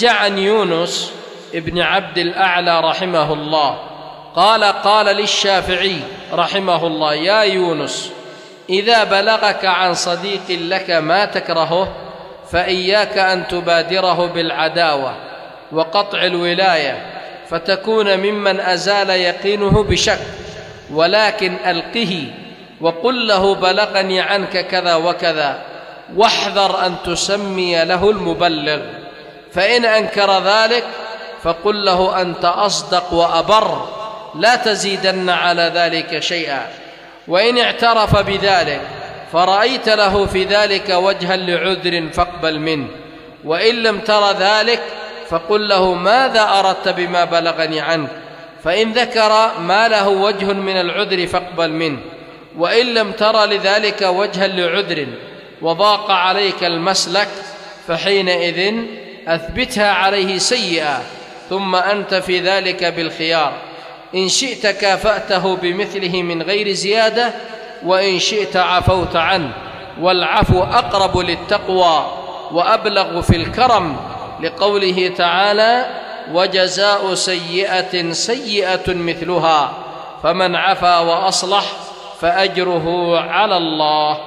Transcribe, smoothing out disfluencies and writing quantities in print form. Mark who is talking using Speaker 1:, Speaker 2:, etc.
Speaker 1: عن يونس ابن عبد الأعلى رحمه الله قال للشافعي رحمه الله: يا يونس، إذا بلغك عن صديق لك ما تكرهه فإياك أن تبادره بالعداوة وقطع الولاية فتكون ممن أزال يقينه بشك، ولكن ألقه وقل له: بلغني عنك كذا وكذا، واحذر أن تسمي له المبلغ، فإن أنكر ذلك فقل له: أنت أصدق وأبر، لا تزيدن على ذلك شيئا. وإن اعترف بذلك فرأيت له في ذلك وجها لعذر فاقبل منه، وإن لم تر ذلك فقل له: ماذا أردت بما بلغني عنك؟ فإن ذكر ما له وجه من العذر فاقبل منه، وإن لم تر لذلك وجها لعذر وضاق عليك المسلك فحينئذ أثبتها عليه سيئة، ثم أنت في ذلك بالخيار، إن شئت كافأته بمثله من غير زيادة، وإن شئت عفوت عنه، والعفو أقرب للتقوى وأبلغ في الكرم، لقوله تعالى: وجزاء سيئة سيئة مثلها، فمن عفا وأصلح فأجره على الله.